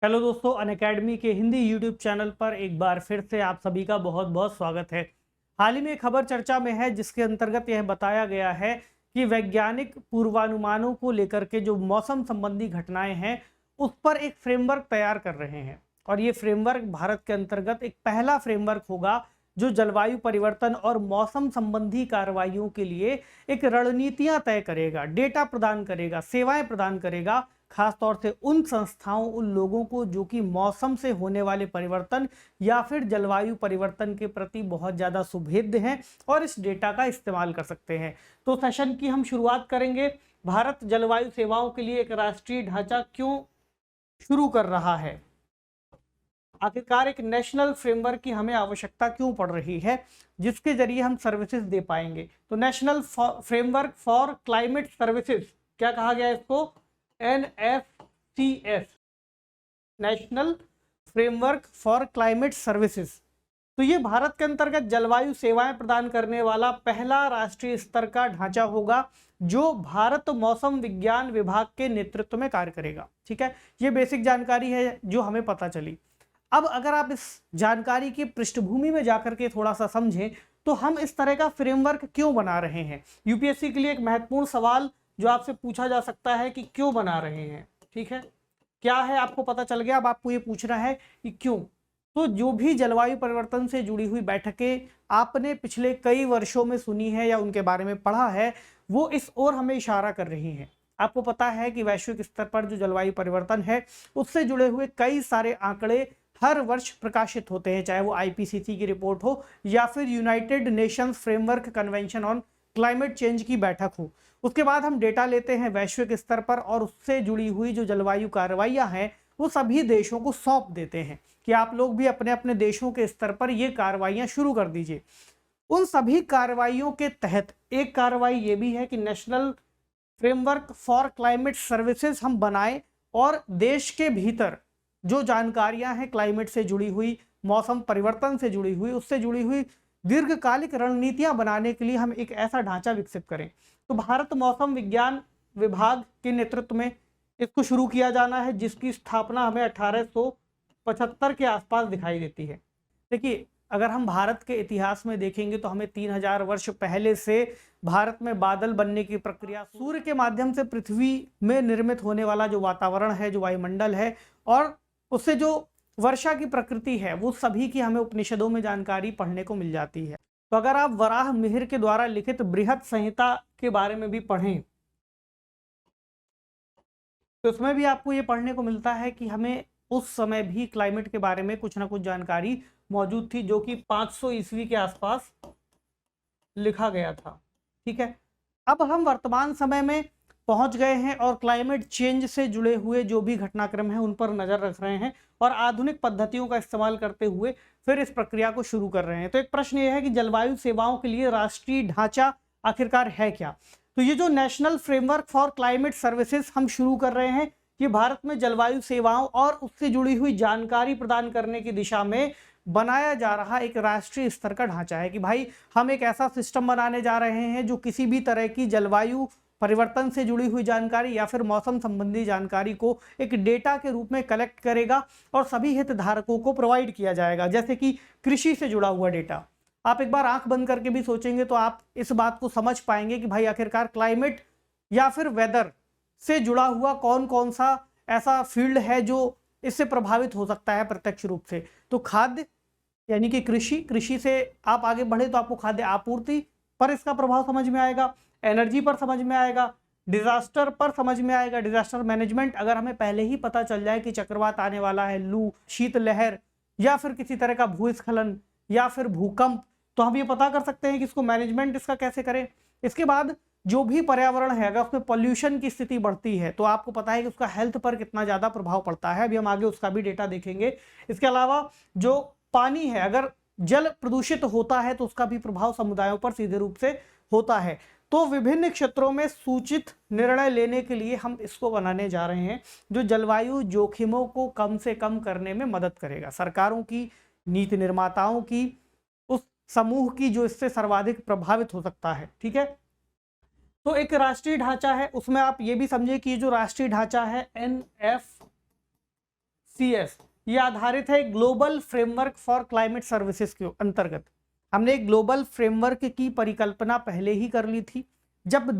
Hello दोस्तों, Unacademy के Hindi YouTube channel पर एक बार फिर से आप सभी का बहुत बहुत स्वागत है। हाल ही में एक खबर चर्चा में है जिसके अंतर्गत यह बताया गया है कि वैज्ञानिक पूर्वानुमानों को लेकर के जो मौसम संबंधी घटनाएं हैं उस पर एक फ्रेमवर्क तैयार कर रहे हैं। और ये फ्रेमवर्क भारत के अंतर्गत एक पहला फ्रेमवर्क होगा जो जलवायु परिवर्तन और मौसम संबंधी कार्रवाइयों के लिए एक रणनीतियां तय करेगा, डेटा प्रदान करेगा, सेवाएं प्रदान करेगा, खासतौर से उन संस्थाओं, उन लोगों को जो कि मौसम से होने वाले परिवर्तन या फिर जलवायु परिवर्तन के प्रति बहुत ज़्यादा सुभेद्य हैं और इस डेटा का इस्तेमाल कर सकते हैं। तो सेशन की हम शुरुआत करेंगे। भारत जलवायु सेवाओं के लिए एक राष्ट्रीय ढांचा क्यों शुरू कर रहा है, आखिरकार एक नेशनल फ्रेमवर्क की हमें आवश्यकता क्यों पड़ रही है जिसके जरिए हम सर्विसेज दे पाएंगे। तो national framework for climate services, क्या कहा गया इसको, NFCS, national framework for climate services. तो ये भारत के अंतर्गत जलवायु सेवाएं प्रदान करने वाला पहला राष्ट्रीय स्तर का ढांचा होगा जो भारत मौसम विज्ञान विभाग के नेतृत्व में कार्य करेगा। ठीक है, ये बेसिक जानकारी है जो हमें पता चली। अब अगर आप इस जानकारी की पृष्ठभूमि में जाकर के थोड़ा सा समझें तो हम इस तरह का फ्रेमवर्क क्यों बना रहे हैं। यूपीएससी के लिए एक महत्वपूर्ण सवाल जो आपसे पूछा जा सकता है कि क्यों बना रहे हैं। ठीक है, क्या है आपको पता चल गया, अब आपको ये पूछना है कि क्यों। तो जो भी जलवायु परिवर्तन से जुड़ी हुई बैठकें आपने पिछले कई वर्षों में सुनी है या उनके बारे में पढ़ा है, वो इस ओर हमें इशारा कर रही हैं। आपको पता है कि वैश्विक स्तर पर जो जलवायु परिवर्तन है उससे जुड़े हुए कई सारे आंकड़े हर वर्ष प्रकाशित होते हैं, चाहे वो आईपीसीसी की रिपोर्ट हो या फिर United Nations framework convention on climate change की बैठक हो। उसके बाद हम डेटा लेते हैं वैश्विक स्तर पर और उससे जुड़ी हुई जो जलवायु कार्रवाइयां हैं वो सभी देशों को सौंप देते हैं कि आप लोग भी अपने अपने देशों के स्तर पर ये कार्रवाइयां शुरू कर दीजिए। उन सभी कार्रवाइयों के तहत एक कार्रवाई ये भी है कि national framework for climate services हम बनाएं और देश के भीतर जो जानकारियां हैं क्लाइमेट से जुड़ी हुई, मौसम परिवर्तन से जुड़ी हुई, उससे जुड़ी हुई दीर्घकालिक रणनीतियां बनाने के लिए हम एक ऐसा ढांचा विकसित करें। तो भारत मौसम विज्ञान विभाग के नेतृत्व में इसको शुरू किया जाना है जिसकी स्थापना हमें 1875 के आसपास दिखाई देती है। देखिए, अगर हम भारत के इतिहास में देखेंगे तो हमें 3000 वर्ष पहले से भारत में बादल बनने की प्रक्रिया, सूर्य के माध्यम से पृथ्वी में निर्मित होने वाला जो वातावरण है, जो वायुमंडल है और उससे जो वर्षा की प्रकृति है, वो सभी की हमें उपनिषदों में जानकारी पढ़ने को मिल जाती है। तो अगर आप वराह मिहिर के द्वारा लिखित बृहद संहिता के बारे में भी पढ़ें तो उसमें भी आपको ये पढ़ने को मिलता है कि हमें उस समय भी क्लाइमेट के बारे में कुछ ना कुछ जानकारी मौजूद थी जो कि 500 ईस्वी के आसपास लिखा गया था। ठीक है, अब हम वर्तमान समय में पहुंच गए हैं और क्लाइमेट चेंज से जुड़े हुए जो भी घटनाक्रम हैं उन पर नजर रख रहे हैं और आधुनिक पद्धतियों का इस्तेमाल करते हुए फिर इस प्रक्रिया को शुरू कर रहे हैं। तो एक प्रश्न ये है कि जलवायु सेवाओं के लिए राष्ट्रीय ढांचा आखिरकार है क्या। तो ये जो national framework for climate services हम शुरू कर रहे हैं, ये भारत में जलवायु सेवाओं और उससे जुड़ी हुई जानकारी प्रदान करने की दिशा में बनाया जा रहा एक राष्ट्रीय स्तर का ढांचा है कि भाई हम एक ऐसा सिस्टम बनाने जा रहे हैं जो किसी भी तरह की जलवायु परिवर्तन से जुड़ी हुई जानकारी या फिर मौसम संबंधी जानकारी को एक डेटा के रूप में कलेक्ट करेगा और सभी हितधारकों को प्रोवाइड किया जाएगा। जैसे कि कृषि से जुड़ा हुआ डेटा, आप एक बार आंख बंद करके भी सोचेंगे तो आप इस बात को समझ पाएंगे कि भाई आखिरकार क्लाइमेट या फिर वेदर से जुड़ा हुआ कौन कौन सा ऐसा फील्ड है जो इससे प्रभावित हो सकता है प्रत्यक्ष रूप से। तो खाद्य यानी कि कृषि से आप आगे बढ़े तो आपको खाद्य आपूर्ति पर इसका प्रभाव समझ में आएगा, एनर्जी पर समझ में आएगा, डिजास्टर पर समझ में आएगा, डिजास्टर मैनेजमेंट, अगर हमें पहले ही पता चल जाए कि चक्रवात आने वाला है, लू, शीतलहर या फिर किसी तरह का भूस्खलन या फिर भूकंप, तो हम ये पता कर सकते हैं कि इसको मैनेजमेंट इसका कैसे करें। इसके बाद जो भी पर्यावरण है अगर उसमें पॉल्यूशन की स्थिति बढ़ती है तो आपको पता है कि उसका हेल्थ पर कितना ज़्यादा प्रभाव पड़ता है, अभी हम आगे उसका भी डेटा देखेंगे। इसके अलावा जो पानी है, अगर जल प्रदूषित होता है तो उसका भी प्रभाव समुदायों पर सीधे रूप से होता है। तो विभिन्न क्षेत्रों में सूचित निर्णय लेने के लिए हम इसको बनाने जा रहे हैं जो जलवायु जोखिमों को कम से कम करने में मदद करेगा, सरकारों की, नीति निर्माताओं की, उस समूह की जो इससे सर्वाधिक प्रभावित हो सकता है। ठीक है, तो एक राष्ट्रीय ढांचा है, उसमें आप ये भी समझिए कि जो राष्ट्रीय ढांचा है NFCS ये आधारित है global framework for climate services के अंतर्गत। हमने एक ग्लोबल फ्रेमवर्क की परिकल्पना पहले ही कर ली थी जब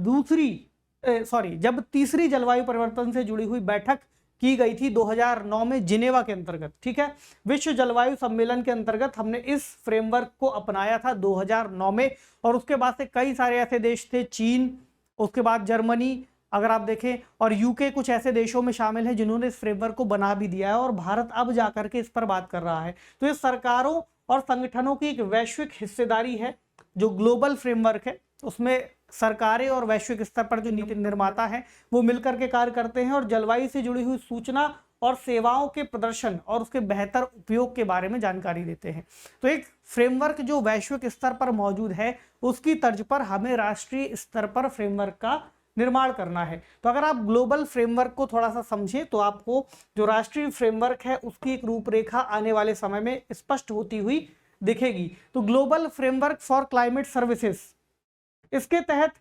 तीसरी जलवायु परिवर्तन से जुड़ी हुई बैठक की गई थी 2009 में जिनेवा के अंतर्गत। ठीक है, विश्व जलवायु सम्मेलन के अंतर्गत हमने इस फ्रेमवर्क को अपनाया था 2009 में, और उसके बाद से कई सारे ऐसे देश थे, चीन, उसके बाद जर्मनी अगर आप देखें, और यूके कुछ ऐसे देशों में शामिल है जिन्होंने इस फ्रेमवर्क को बना भी दिया है, और भारत अब जाकर के इस पर बात कर रहा है। तो ये सरकारों और संगठनों की एक वैश्विक हिस्सेदारी है। जो ग्लोबल फ्रेमवर्क है उसमें सरकारें और वैश्विक स्तर पर जो नीति निर्माता हैं वो मिलकर के कार्य करते हैं और जलवायु से जुड़ी हुई सूचना और सेवाओं के प्रदर्शन और उसके बेहतर उपयोग के बारे में जानकारी देते हैं। तो एक फ्रेमवर्क जो वैश्विक स्तर पर मौजूद है उसकी तर्ज पर हमें राष्ट्रीय स्तर पर फ्रेमवर्क का निर्माण करना है। तो अगर आप ग्लोबल फ्रेमवर्क को थोड़ा सा समझें तो आपको जो राष्ट्रीय फ्रेमवर्क है उसकी एक रूपरेखा आने वाले समय में स्पष्ट होती हुई दिखेगी। तो global framework for climate services, इसके तहत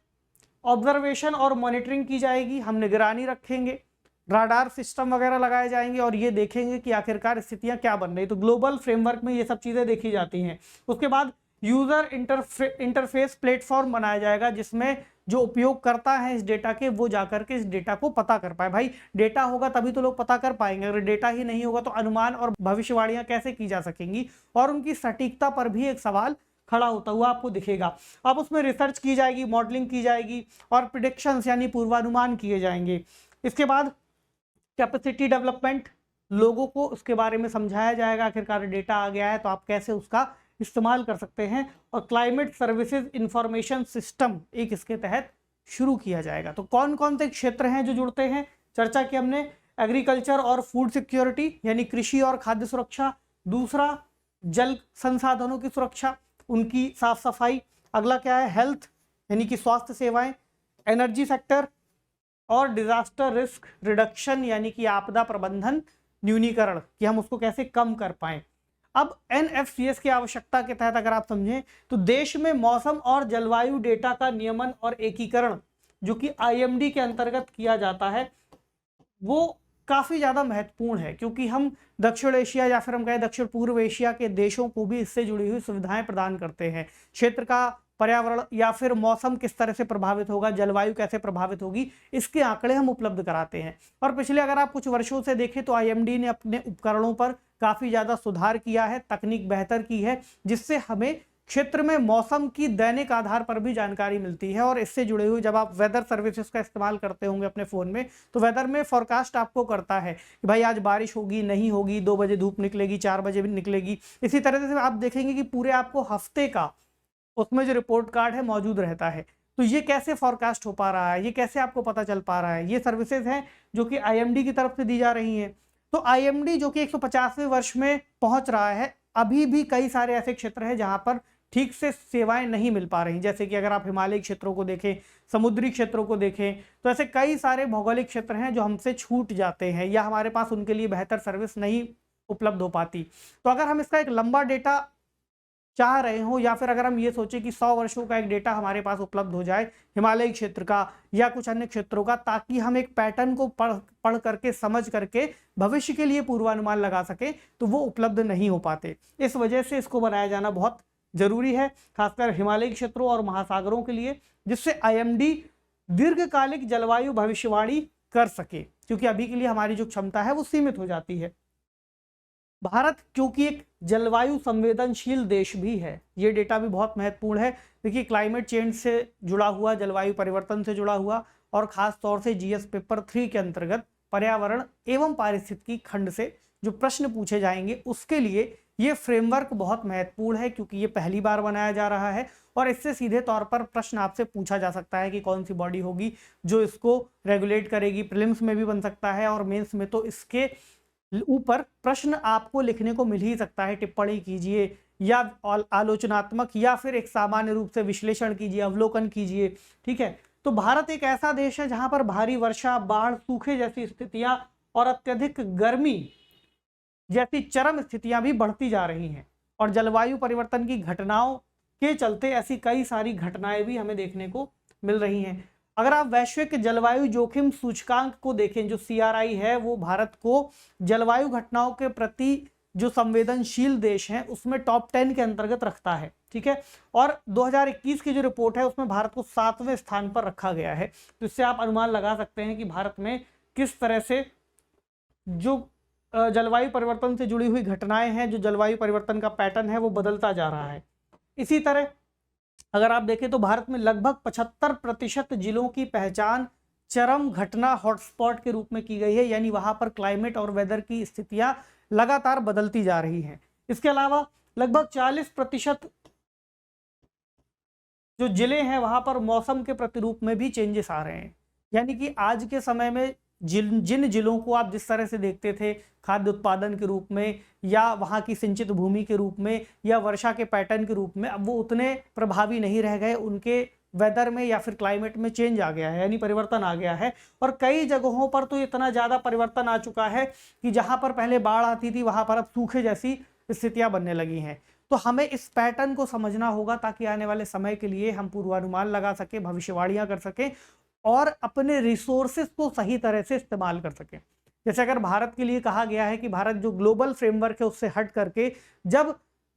ऑब्जर्वेशन और मॉनिटरिंग की जाएगी, हम निगरानी रखेंगे, राडार सिस्टम वगैरह लगाए जाएंगे और ये देखेंगे कि आखिरकार स्थितियां क्या बन रही। तो ग्लोबल फ्रेमवर्क में ये सब चीजें देखी जाती हैं। उसके बाद यूजर इंटरफेस प्लेटफॉर्म बनाया जाएगा जिसमें जो उपयोग करता है इस डेटा के वो जाकर के इस डेटा को पता कर पाए। भाई डेटा होगा तभी तो लोग पता कर पाएंगे, अगर डेटा ही नहीं होगा तो अनुमान और भविष्यवाणियां कैसे की जा सकेंगी, और उनकी सटीकता पर भी एक सवाल खड़ा होता हुआ आपको दिखेगा। अब उसमें रिसर्च की जाएगी, मॉडलिंग की जाएगी और प्रिडिक्शंस यानी पूर्वानुमान किए जाएंगे। इसके बाद कैपेसिटी डेवलपमेंट, लोगों को उसके बारे में समझाया जाएगा, आखिरकार डेटा आ गया है तो आप कैसे उसका इस्तेमाल कर सकते हैं, और क्लाइमेट सर्विसेज इंफॉर्मेशन सिस्टम एक इसके तहत शुरू किया जाएगा। तो कौन कौन से क्षेत्र हैं जो जुड़ते हैं, चर्चा की हमने, एग्रीकल्चर और फूड सिक्योरिटी यानी कृषि और खाद्य सुरक्षा, दूसरा जल संसाधनों की सुरक्षा, उनकी साफ सफाई, अगला क्या है हेल्थ यानी कि स्वास्थ्य सेवाएं, एनर्जी सेक्टर, और डिजास्टर रिस्क रिडक्शन यानी कि आपदा प्रबंधन न्यूनीकरण, कि हम उसको कैसे कम कर पाएं। अब NFCS की आवश्यकता के तहत अगर आप समझें तो देश में मौसम और जलवायु डेटा का नियमन और एकीकरण जो कि IMD के अंतर्गत किया जाता है वो काफी ज्यादा महत्वपूर्ण है, क्योंकि हम दक्षिण एशिया या फिर हम कहें दक्षिण पूर्व एशिया के देशों को भी इससे जुड़ी हुई सुविधाएं प्रदान करते हैं। क्षेत्र का पर्यावरण या फिर मौसम किस तरह से प्रभावित होगा, जलवायु कैसे प्रभावित होगी, इसके आंकड़े हम उपलब्ध कराते हैं। और पिछले अगर आप कुछ वर्षों से देखें तो IMD ने अपने उपकरणों पर काफी ज्यादा सुधार किया है, तकनीक बेहतर की है, जिससे हमें क्षेत्र में मौसम की दैनिक आधार पर भी जानकारी मिलती है। और इससे जुड़े हुए जब आप वेदर सर्विसेज का इस्तेमाल करते होंगे अपने फ़ोन में तो वेदर में फोरकास्ट आपको करता है कि भाई आज बारिश होगी, नहीं होगी, 2 बजे धूप निकलेगी, 4 बजे भी निकलेगी। इसी तरह से आप देखेंगे कि पूरे आपको हफ्ते का उसमें जो रिपोर्ट कार्ड है मौजूद रहता है। तो ये कैसे फोरकास्ट हो पा रहा है, ये कैसे आपको पता चल पा रहा है, ये सर्विसेज हैं जो कि IMD की तरफ से दी जा रही हैं। तो IMD जो कि 150वें वर्ष में पहुंच रहा है, अभी भी कई सारे ऐसे क्षेत्र हैं जहां पर ठीक से सेवाएं नहीं मिल पा रही, जैसे कि अगर आप हिमालयी क्षेत्रों को देखें, समुद्री क्षेत्रों को देखें, तो ऐसे कई सारे भौगोलिक क्षेत्र हैं जो हमसे छूट जाते हैं या हमारे पास उनके लिए बेहतर सर्विस नहीं उपलब्ध हो पाती। तो अगर हम इसका एक लंबा डेटा चाह रहे हो या फिर अगर हम ये सोचें कि 100 वर्षों का एक डेटा हमारे पास उपलब्ध हो जाए हिमालयी क्षेत्र का या कुछ अन्य क्षेत्रों का, ताकि हम एक पैटर्न को पढ़ करके समझ करके भविष्य के लिए पूर्वानुमान लगा सके, तो वो उपलब्ध नहीं हो पाते। इस वजह से इसको बनाया जाना बहुत जरूरी है, खासकर हिमालयी क्षेत्रों और महासागरों के लिए, जिससे IMD दीर्घकालिक जलवायु भविष्यवाणी कर सके, क्योंकि अभी के लिए हमारी जो क्षमता है वो सीमित हो जाती है। भारत क्योंकि एक जलवायु संवेदनशील देश भी है, ये डेटा भी बहुत महत्वपूर्ण है। देखिए क्लाइमेट चेंज से जुड़ा हुआ, जलवायु परिवर्तन से जुड़ा हुआ और खास तौर से GS पेपर 3 के अंतर्गत पर्यावरण एवं पारिस्थितिकी खंड से जो प्रश्न पूछे जाएंगे उसके लिए ये फ्रेमवर्क बहुत महत्वपूर्ण है, क्योंकि ये पहली बार बनाया जा रहा है और इससे सीधे तौर पर प्रश्न आपसे पूछा जा सकता है कि कौन सी बॉडी होगी जो इसको रेगुलेट करेगी। प्रीलिम्स में भी बन सकता है और मेंस में तो इसके ऊपर प्रश्न आपको लिखने को मिल ही सकता है, टिप्पणी कीजिए या आलोचनात्मक या फिर एक सामान्य रूप से विश्लेषण कीजिए, अवलोकन कीजिए। ठीक है, तो भारत एक ऐसा देश है जहां पर भारी वर्षा, बाढ़, सूखे जैसी स्थितियां और अत्यधिक गर्मी जैसी चरम स्थितियां भी बढ़ती जा रही हैं, और जलवायु परिवर्तन की घटनाओं के चलते ऐसी कई सारी घटनाएं भी हमें देखने को मिल रही हैं। अगर आप वैश्विक जलवायु जोखिम सूचकांक को देखें, जो CRI है, वो भारत को जलवायु घटनाओं के प्रति जो संवेदनशील देश हैं उसमें टॉप 10 के अंतर्गत रखता है, ठीक है। और 2021 की जो रिपोर्ट है उसमें भारत को 7वें स्थान पर रखा गया है। तो इससे आप अनुमान लगा सकते हैं कि भारत में किस तरह से जो जलवायु परिवर्तन से जुड़ी हुई घटनाएं हैं, जो जलवायु परिवर्तन का पैटर्न है, वो बदलता जा रहा है। इसी तरह अगर आप देखें तो भारत में लगभग 75% जिलों की पहचान चरम घटना हॉटस्पॉट के रूप में की गई है, यानी वहां पर क्लाइमेट और वेदर की स्थितियां लगातार बदलती जा रही हैं। इसके अलावा लगभग 40% जो जिले हैं वहां पर मौसम के प्रतिरूप में भी चेंजेस आ रहे हैं, यानी कि आज के समय में जिन जिलों को आप जिस तरह से देखते थे खाद्य उत्पादन के रूप में या वहाँ की सिंचित भूमि के रूप में या वर्षा के पैटर्न के रूप में, अब वो उतने प्रभावी नहीं रह गए। उनके वेदर में या फिर क्लाइमेट में चेंज आ गया है, यानी परिवर्तन आ गया है। और कई जगहों पर तो इतना ज़्यादा परिवर्तन आ चुका है कि जहाँ पर पहले बाढ़ आती थी वहाँ पर अब सूखे जैसी स्थितियाँ बनने लगी हैं। तो हमें इस पैटर्न को समझना होगा ताकि आने वाले समय के लिए हम पूर्वानुमान लगा सकें, भविष्यवाणियाँ कर सकें और अपने रिसोर्सेज को सही तरह से इस्तेमाल कर सकें। जैसे अगर भारत के लिए कहा गया है कि भारत जो ग्लोबल फ्रेमवर्क है उससे हट करके जब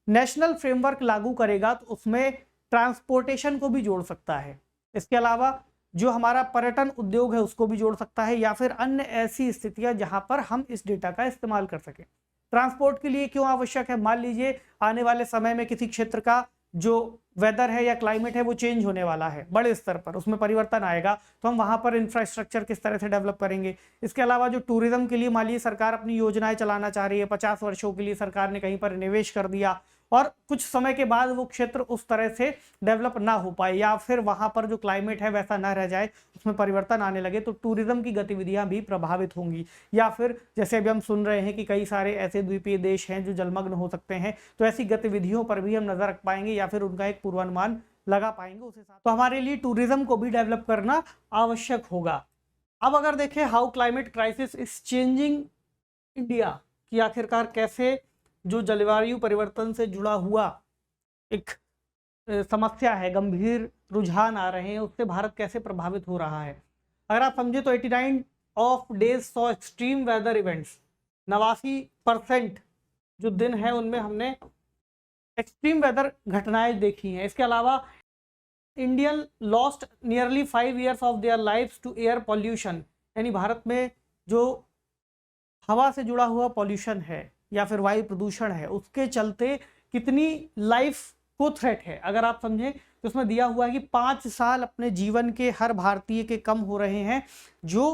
नेशनल फ्रेमवर्क लागू करेगा तो उसमें ट्रांसपोर्टेशन को भी जोड़ सकता है। इसके अलावा जो हमारा पर्यटन उद्योग है उसको भी जोड़ सकता है, या फिर अन्य ऐसी स्थितियां जहां पर हम इस डेटा का इस्तेमाल कर सकें। ट्रांसपोर्ट के लिए क्यों आवश्यक है? मान लीजिए आने वाले समय में किसी क्षेत्र का जो वेदर है या क्लाइमेट है वो चेंज होने वाला है बड़े स्तर पर, उसमें परिवर्तन आएगा, तो हम वहां पर इंफ्रास्ट्रक्चर किस तरह से डेवलप करेंगे। इसके अलावा जो टूरिज्म के लिए मान लीजिए सरकार अपनी योजनाएं चलाना चाह रही है, 50 वर्षों के लिए सरकार ने कहीं पर निवेश कर दिया और कुछ समय के बाद वो क्षेत्र उस तरह से डेवलप ना हो पाए या फिर वहां पर जो क्लाइमेट है वैसा ना रह जाए, उसमें परिवर्तन आने लगे, तो टूरिज्म की गतिविधियां भी प्रभावित होंगी। या फिर जैसे अभी हम सुन रहे हैं कि कई सारे ऐसे द्वीपीय देश हैं जो जलमग्न हो सकते हैं, तो ऐसी गतिविधियों पर भी हम नजर रख पाएंगे या फिर उनका एक पूर्वानुमान लगा पाएंगे उस हिसाब। तो हमारे लिए टूरिज्म को भी डेवलप करना आवश्यक होगा। अब अगर देखें how climate crisis is changing India, कि आखिरकार कैसे जो जलवायु परिवर्तन से जुड़ा हुआ एक समस्या है, गंभीर रुझान आ रहे हैं, उससे भारत कैसे प्रभावित हो रहा है। अगर आप समझे तो 89 of days saw extreme weather events, 89% जो दिन है उनमें हमने एक्सट्रीम वेदर घटनाएं देखी हैं। इसके अलावा Indian lost nearly 5 years of their lifes to air pollution, यानी भारत में जो हवा से जुड़ा हुआ पॉल्यूशन है या फिर वायु प्रदूषण है उसके चलते कितनी लाइफ को थ्रेट है। अगर आप समझें तो उसमें दिया हुआ है कि 5 साल अपने जीवन के हर भारतीय के कम हो रहे हैं जो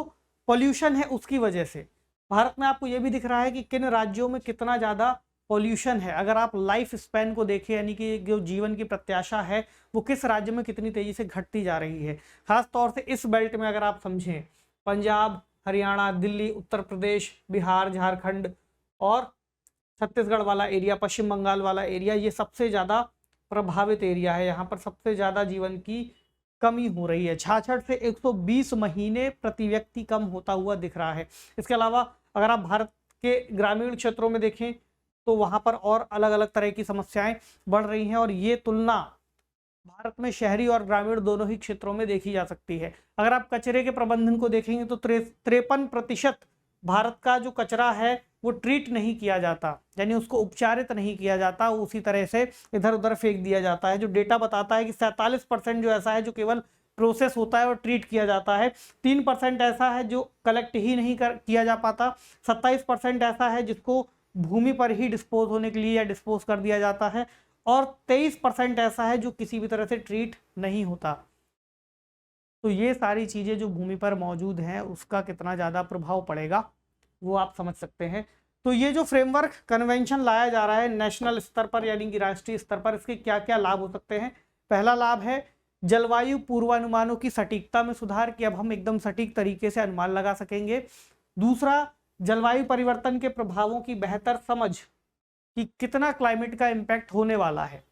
पॉल्यूशन है उसकी वजह से। भारत में आपको ये भी दिख रहा है कि किन राज्यों में कितना ज़्यादा पॉल्यूशन है। अगर आप लाइफ स्पैन को देखें, यानी कि जो जीवन की प्रत्याशा है वो किस राज्य में कितनी तेज़ी से घटती जा रही है। खास तौर से इस बेल्ट में अगर आप समझें, पंजाब, हरियाणा, दिल्ली, उत्तर प्रदेश, बिहार, झारखंड और छत्तीसगढ़ वाला एरिया, पश्चिम बंगाल वाला एरिया, ये सबसे ज़्यादा प्रभावित एरिया है। यहाँ पर सबसे ज़्यादा जीवन की कमी हो रही है। 66 से 120 महीने प्रति व्यक्ति कम होता हुआ दिख रहा है। इसके अलावा अगर आप भारत के ग्रामीण क्षेत्रों में देखें तो वहाँ पर और अलग अलग तरह की समस्याएं बढ़ रही हैं और ये तुलना भारत में शहरी और ग्रामीण दोनों ही क्षेत्रों में देखी जा सकती है। अगर आप कचरे के प्रबंधन को देखेंगे तो 53% भारत का जो कचरा है वो ट्रीट नहीं किया जाता, यानी उसको उपचारित नहीं किया जाता, उसी तरह से इधर उधर फेंक दिया जाता है। जो डेटा बताता है कि 47% जो ऐसा है जो केवल प्रोसेस होता है और ट्रीट किया जाता है, 3% ऐसा है जो कलेक्ट ही नहीं किया जा पाता, 27% ऐसा है जिसको भूमि पर ही डिस्पोज होने के लिए या डिस्पोज कर दिया जाता है और 23% ऐसा है जो किसी भी तरह से ट्रीट नहीं होता। तो ये सारी चीज़ें जो भूमि पर मौजूद हैं उसका कितना ज़्यादा प्रभाव पड़ेगा वो आप समझ सकते हैं। तो ये जो फ्रेमवर्क कन्वेंशन लाया जा रहा है नेशनल स्तर पर यानी कि राष्ट्रीय स्तर पर, इसके क्या क्या लाभ हो सकते हैं। पहला लाभ है जलवायु पूर्वानुमानों की सटीकता में सुधार, कि अब हम एकदम सटीक तरीके से अनुमान लगा सकेंगे। दूसरा, जलवायु परिवर्तन के प्रभावों की बेहतर समझ कि कितना क्लाइमेट का इम्पैक्ट होने वाला है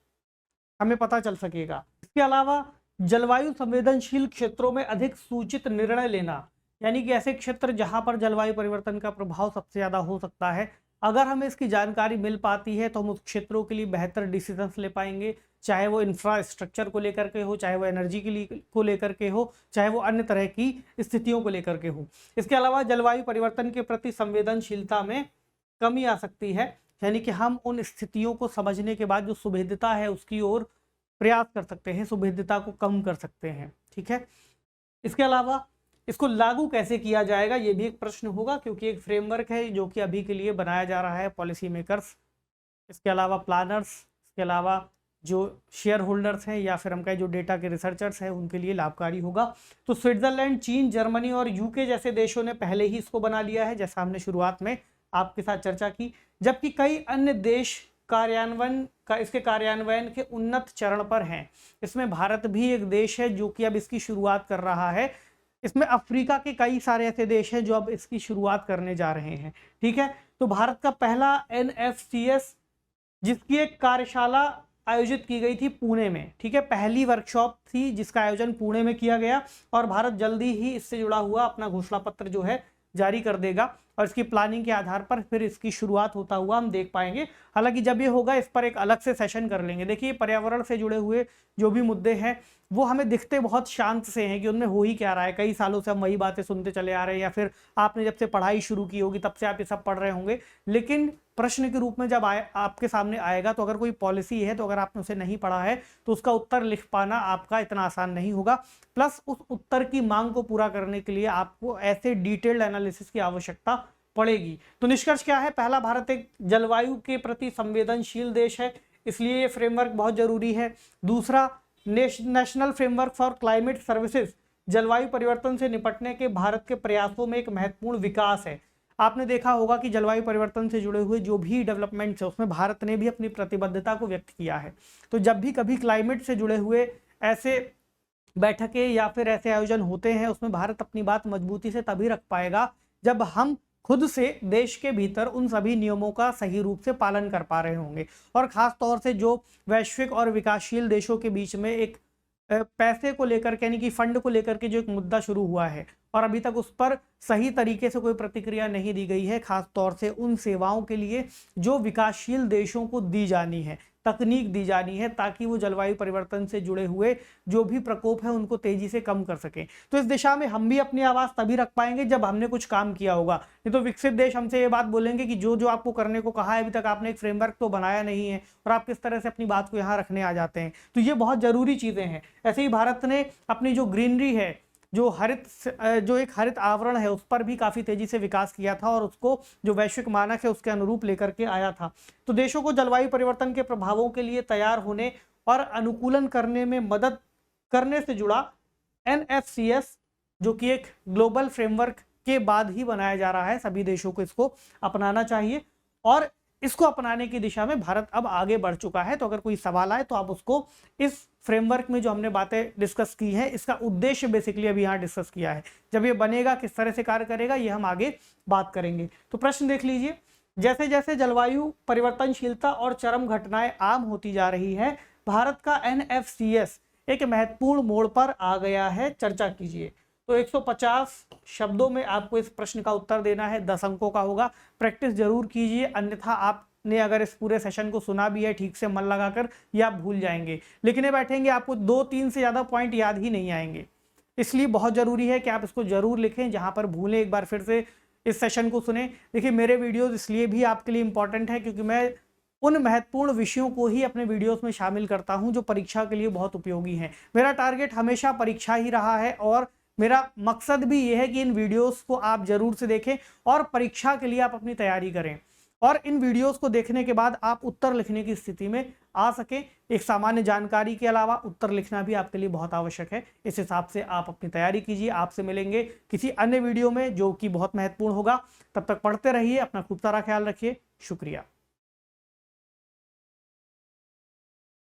हमें पता चल सकेगा। इसके अलावा जलवायु संवेदनशील क्षेत्रों में अधिक सूचित निर्णय लेना, यानी कि ऐसे क्षेत्र जहां पर जलवायु परिवर्तन का प्रभाव सबसे ज़्यादा हो सकता है, अगर हमें इसकी जानकारी मिल पाती है तो हम उस क्षेत्रों के लिए बेहतर डिसीजंस ले पाएंगे, चाहे वो इंफ्रास्ट्रक्चर को लेकर के हो, चाहे वो एनर्जी के लिए को लेकर के हो, चाहे वो अन्य तरह की स्थितियों को लेकर के हो। इसके अलावा जलवायु परिवर्तन के प्रति संवेदनशीलता में कमी आ सकती है, यानी कि हम उन स्थितियों को समझने के बाद जो सुभेद्यता है उसकी ओर प्रयास कर सकते हैं, सुभेद्यता को कम कर सकते हैं। ठीक है, इसके अलावा इसको लागू कैसे किया जाएगा ये भी एक प्रश्न होगा, क्योंकि एक फ्रेमवर्क है जो कि अभी के लिए बनाया जा रहा है पॉलिसी मेकर्स, इसके अलावा प्लानर्स, इसके अलावा जो शेयर होल्डर्स हैं या फिर हम कहें जो डेटा के रिसर्चर्स हैं उनके लिए लाभकारी होगा। तो स्विट्जरलैंड, चीन, जर्मनी और यूके जैसे देशों ने पहले ही इसको बना लिया है, जैसा हमने शुरुआत में आपके साथ चर्चा की, जबकि कई अन्य देश इसके कार्यान्वयन के उन्नत चरण पर हैं। इसमें भारत भी एक देश है जो कि अब इसकी शुरुआत कर रहा है। इसमें अफ्रीका के कई सारे ऐसे देश हैं जो अब इसकी शुरुआत करने जा रहे हैं। ठीक है, तो भारत का पहला NFCS जिसकी एक कार्यशाला आयोजित की गई थी पुणे में। ठीक है, पहली वर्कशॉप थी जिसका आयोजन पुणे में किया गया और भारत जल्दी ही इससे जुड़ा हुआ अपना घोषणा पत्र जो है जारी कर देगा और इसकी प्लानिंग के आधार पर फिर इसकी शुरुआत होता हुआ हम देख पाएंगे। हालांकि जब ये होगा इस पर एक अलग से सेशन कर लेंगे। देखिए, पर्यावरण से जुड़े हुए जो भी मुद्दे हैं वो हमें दिखते बहुत शांत से हैं कि उनमें हो ही क्या रहा है, कई सालों से हम वही बातें सुनते चले आ रहे हैं, या फिर आपने जब से पढ़ाई शुरू की होगी तब से आप ये सब पढ़ रहे होंगे, लेकिन प्रश्न के रूप में जब आपके सामने आएगा तो अगर कोई पॉलिसी है तो अगर आपने उसे नहीं पढ़ा है तो उसका उत्तर लिख पाना आपका इतना आसान नहीं होगा। प्लस उस उत्तर की मांग को पूरा करने के लिए आपको ऐसे डिटेल्ड एनालिसिस की आवश्यकता पड़ेगी। तो निष्कर्ष क्या है? पहला, भारत एक जलवायु के प्रति संवेदनशील देश है, इसलिए ये फ्रेमवर्क बहुत जरूरी है। दूसरा, national framework for climate services जलवायु परिवर्तन से निपटने के भारत के प्रयासों में एक महत्वपूर्ण विकास है। आपने देखा होगा कि जलवायु परिवर्तन से जुड़े हुए जो भी डेवलपमेंट्स है उसमें भारत ने भी अपनी प्रतिबद्धता को व्यक्त किया है। तो जब भी कभी क्लाइमेट से जुड़े हुए ऐसे बैठकें या फिर ऐसे आयोजन होते हैं उसमें भारत अपनी बात मजबूती से तभी रख पाएगा जब हम खुद से देश के भीतर उन सभी नियमों का सही रूप से पालन कर पा रहे होंगे। और खास तौर से जो वैश्विक और विकासशील देशों के बीच में एक पैसे को लेकर के यानी कि फंड को लेकर के जो एक मुद्दा शुरू हुआ है और अभी तक उस पर सही तरीके से कोई प्रतिक्रिया नहीं दी गई है, खास तौर से उन सेवाओं के लिए जो विकासशील देशों को दी जानी है, तकनीक दी जानी है, ताकि वो जलवायु परिवर्तन से जुड़े हुए जो भी प्रकोप है उनको तेजी से कम कर सकें। तो इस दिशा में हम भी अपनी आवाज़ तभी रख पाएंगे जब हमने कुछ काम किया होगा। नहीं तो विकसित देश हमसे ये बात बोलेंगे कि जो जो आपको करने को कहा है अभी तक आपने एक फ्रेमवर्क तो बनाया नहीं है और आप किस तरह से अपनी बात को यहाँ रखने आ जाते हैं। तो ये बहुत ज़रूरी चीज़ें हैं। ऐसे ही भारत ने अपनी जो ग्रीनरी है, जो एक हरित आवरण है, उस पर भी काफ़ी तेजी से विकास किया था और उसको जो वैश्विक मानक है उसके अनुरूप लेकर के आया था। तो देशों को जलवायु परिवर्तन के प्रभावों के लिए तैयार होने और अनुकूलन करने में मदद करने से जुड़ा NFCS जो कि एक ग्लोबल फ्रेमवर्क के बाद ही बनाया जा रहा है, सभी देशों को इसको अपनाना चाहिए और इसको अपनाने की दिशा में भारत अब आगे बढ़ चुका है। तो अगर कोई सवाल आए तो आप उसको इस फ्रेमवर्क में जो हमने बातें डिस्कस की हैं, इसका उद्देश्य बेसिकली अभी यहाँ डिस्कस किया है। जब ये बनेगा किस तरह से कार्य करेगा ये हम आगे बात करेंगे। तो प्रश्न देख लीजिए, जैसे जैसे जलवायु परिवर्तनशीलता और चरम घटनाएं आम होती जा रही है, भारत का NFCS एक महत्वपूर्ण मोड़ पर आ गया है। चर्चा कीजिए। तो 150 शब्दों में आपको इस प्रश्न का उत्तर देना है, 10 अंकों का होगा। प्रैक्टिस जरूर कीजिए, अन्यथा आपने अगर इस पूरे सेशन को सुना भी है ठीक से मन लगाकर, या आप भूल जाएंगे। लिखने बैठेंगे आपको 2-3 से ज़्यादा पॉइंट याद ही नहीं आएंगे। इसलिए बहुत ज़रूरी है कि आप इसको जरूर लिखें। जहाँ पर भूलें एक बार फिर से इस सेशन को सुने। देखिए, मेरे वीडियोज़ इसलिए भी आपके लिए इंपॉर्टेंट है क्योंकि मैं उन महत्वपूर्ण विषयों को ही अपने वीडियोस में शामिल करता हूं जो परीक्षा के लिए बहुत उपयोगी हैं। मेरा टारगेट हमेशा परीक्षा ही रहा है और मेरा मकसद भी ये है कि इन वीडियोस को आप जरूर से देखें और परीक्षा के लिए आप अपनी तैयारी करें और इन वीडियोस को देखने के बाद आप उत्तर लिखने की स्थिति में आ सकें। एक सामान्य जानकारी के अलावा उत्तर लिखना भी आपके लिए बहुत आवश्यक है। इस हिसाब से आप अपनी तैयारी कीजिए। आपसे मिलेंगे किसी अन्य वीडियो में जो कि बहुत महत्वपूर्ण होगा। तब तक पढ़ते रहिए, अपना खूब सारा ख्याल रखिए। शुक्रिया।